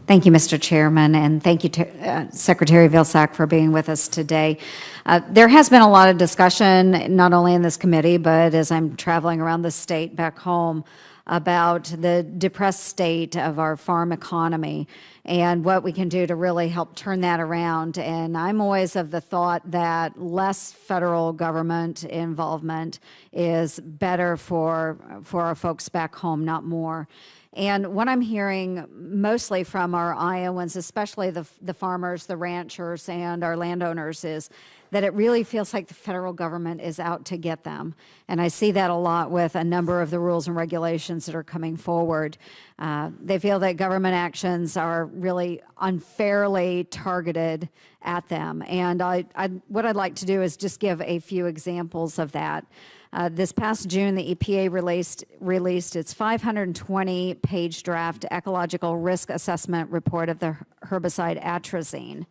Thank you, Mr. Chairman, and thank you to Secretary Vilsack for being with us today. There has been a lot of discussion, not only in this committee, but as I'm traveling around the state back home, about the depressed state of our farm economy and what we can do to really help turn that around. And I'm always of the thought that less federal government involvement is better for our folks back home, not more. And what I'm hearing mostly from our Iowans, especially the farmers, the ranchers, and our landowners, is that it really feels like the federal government is out to get them. And I see that a lot with a number of the rules and regulations that are coming forward. They feel that government actions are really unfairly targeted at them. And what I'd like to do is just give a few examples of that. This past June, the EPA released its 520-page draft ecological risk assessment report of the herbicide atrazine.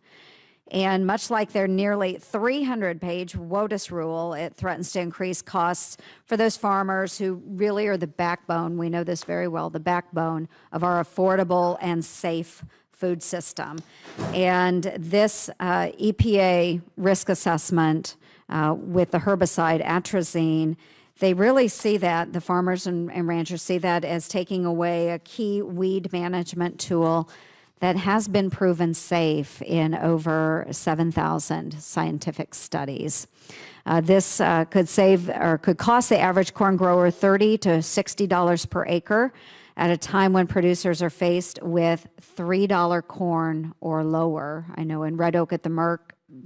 And much like their nearly 300-page WOTUS rule, it threatens to increase costs for those farmers who really are the backbone, we know this very well, the backbone of our affordable and safe food system. And this EPA risk assessment with the herbicide atrazine, they really see that, the farmers and ranchers see that as taking away a key weed management tool that has been proven safe in over 7,000 scientific studies. This could cost the average corn grower $30 to $60 per acre at a time when producers are faced with $3 corn or lower. I know in Red Oak at the Merck,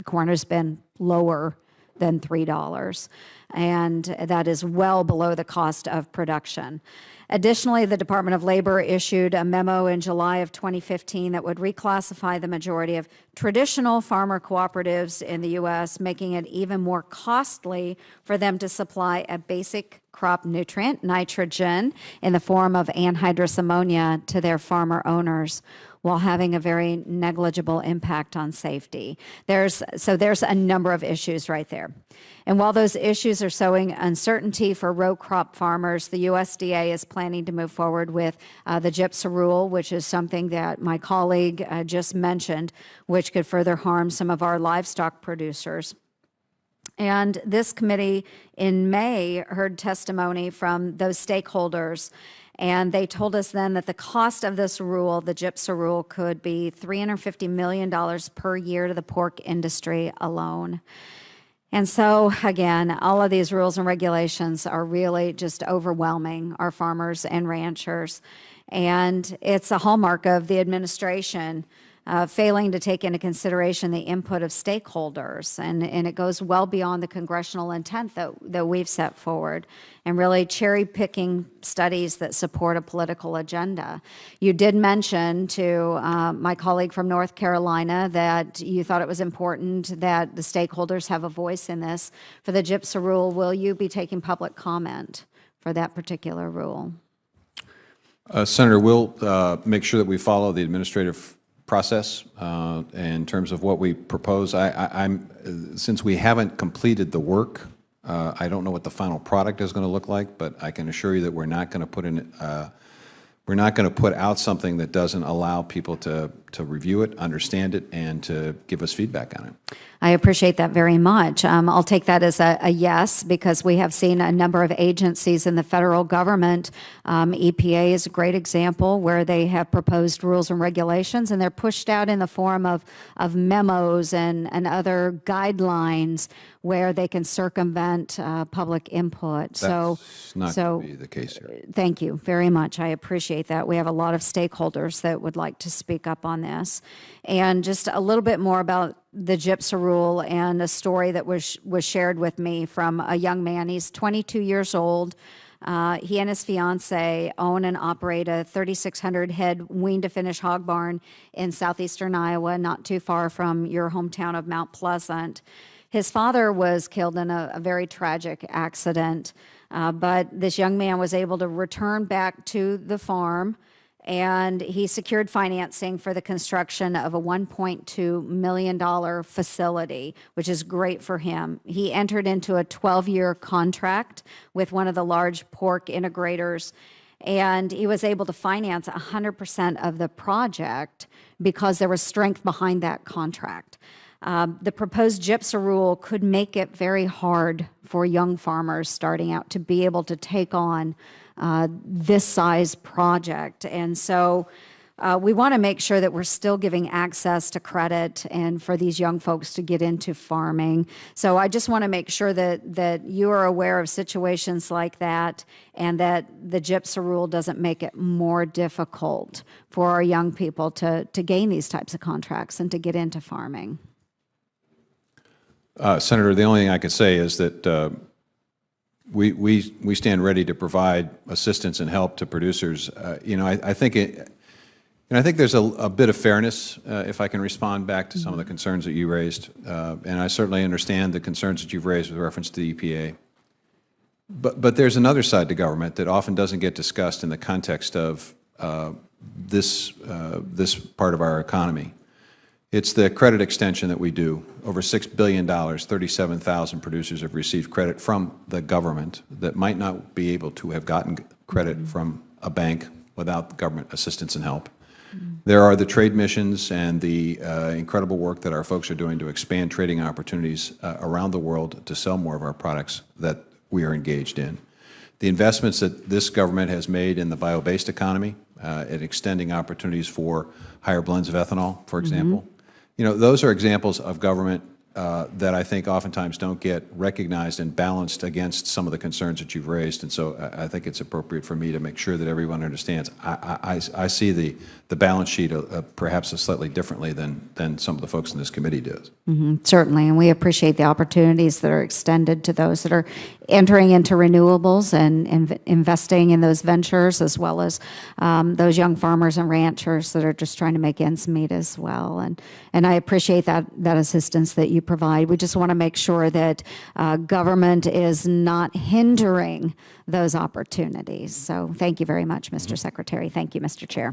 corn has been lower than $3, and that is well below the cost of production. Additionally, the Department of Labor issued a memo in July of 2015 that would reclassify the majority of traditional farmer cooperatives in the U.S., making it even more costly for them to supply a basic crop nutrient, nitrogen, in the form of anhydrous ammonia to their farmer owners, while having a very negligible impact on safety. There's a number of issues right there. And while those issues are sowing uncertainty for row crop farmers, the USDA is planning to move forward with the GIPSA rule, which is something that my colleague just mentioned, which could further harm some of our livestock producers. And this committee in May heard testimony from those stakeholders, and they told us then that the cost of this rule, the GIPSA rule, could be $350 million per year to the pork industry alone. And so, again, all of these rules and regulations are really just overwhelming our farmers and ranchers. And it's a hallmark of the administration failing to take into consideration the input of stakeholders. And it goes well beyond the congressional intent that we've set forward, and really cherry-picking studies that support a political agenda. You did mention to my colleague from North Carolina that you thought it was important that the stakeholders have a voice in this. For the GIPSA rule, will you be taking public comment for that particular rule? Senator, we'll make sure that we follow the administrative process in terms of what we propose. Since we haven't completed the work, I don't know what the final product is going to look like, but I can assure you that we're not going to put out something that doesn't allow people to review it, understand it, and to give us feedback on it. I appreciate that very much. I'll take that as a yes, because we have seen a number of agencies in the federal government. EPA is a great example where they have proposed rules and regulations, and they're pushed out in the form of memos and other guidelines where they can circumvent public input. That's not going to be the case here. Thank you very much. I appreciate that. We have a lot of stakeholders that would like to speak up on this. And just a little bit more about the GIPSA rule and a story that was shared with me from a young man. He's 22 years old. He and his fiance own and operate a 3,600 head wean-to-finish hog barn in southeastern Iowa, not too far from your hometown of Mount Pleasant. His father was killed in a very tragic accident, but this young man was able to return back to the farm, and he secured financing for the construction of a $1.2 million facility, which is great for him. He entered into a 12-year contract with one of the large pork integrators, And he was able to finance 100% of the project because there was strength behind that contract. The proposed GIPSA rule could make it very hard for young farmers starting out to be able to take on this size project. And so we want to make sure that we're still giving access to credit and for these young folks to get into farming. So I just want to make sure that you are aware of situations like that and that the GIPSA rule doesn't make it more difficult for our young people to gain these types of contracts and to get into farming. Senator, the only thing I could say is that we stand ready to provide assistance and help to producers. I think I think there's a bit of fairness, if I can respond back to some of the concerns that you raised, and I certainly understand the concerns that you've raised with reference to the EPA. But there's another side to government that often doesn't get discussed in the context of this part of our economy. It's the credit extension that we do. Over $6 billion, 37,000 producers have received credit from the government that might not be able to have gotten credit from a bank without government assistance and help. There are the trade missions and the incredible work that our folks are doing to expand trading opportunities around the world to sell more of our products that we are engaged in. The investments that this government has made in the bio-based economy, in extending opportunities for higher blends of ethanol, for example, those are examples of government that I think oftentimes don't get recognized and balanced against some of the concerns that you've raised. And so I think it's appropriate for me to make sure that everyone understands. I see the balance sheet perhaps slightly differently than some of the folks in this committee do. Certainly, and we appreciate the opportunities that are extended to those that are entering into renewables and investing in those ventures, as well as those young farmers and ranchers that are just trying to make ends meet as well. And I appreciate that assistance that you provide. We just want to make sure that government is not hindering those opportunities. So thank you very much, Mr. Secretary. Thank you, Mr. Chair.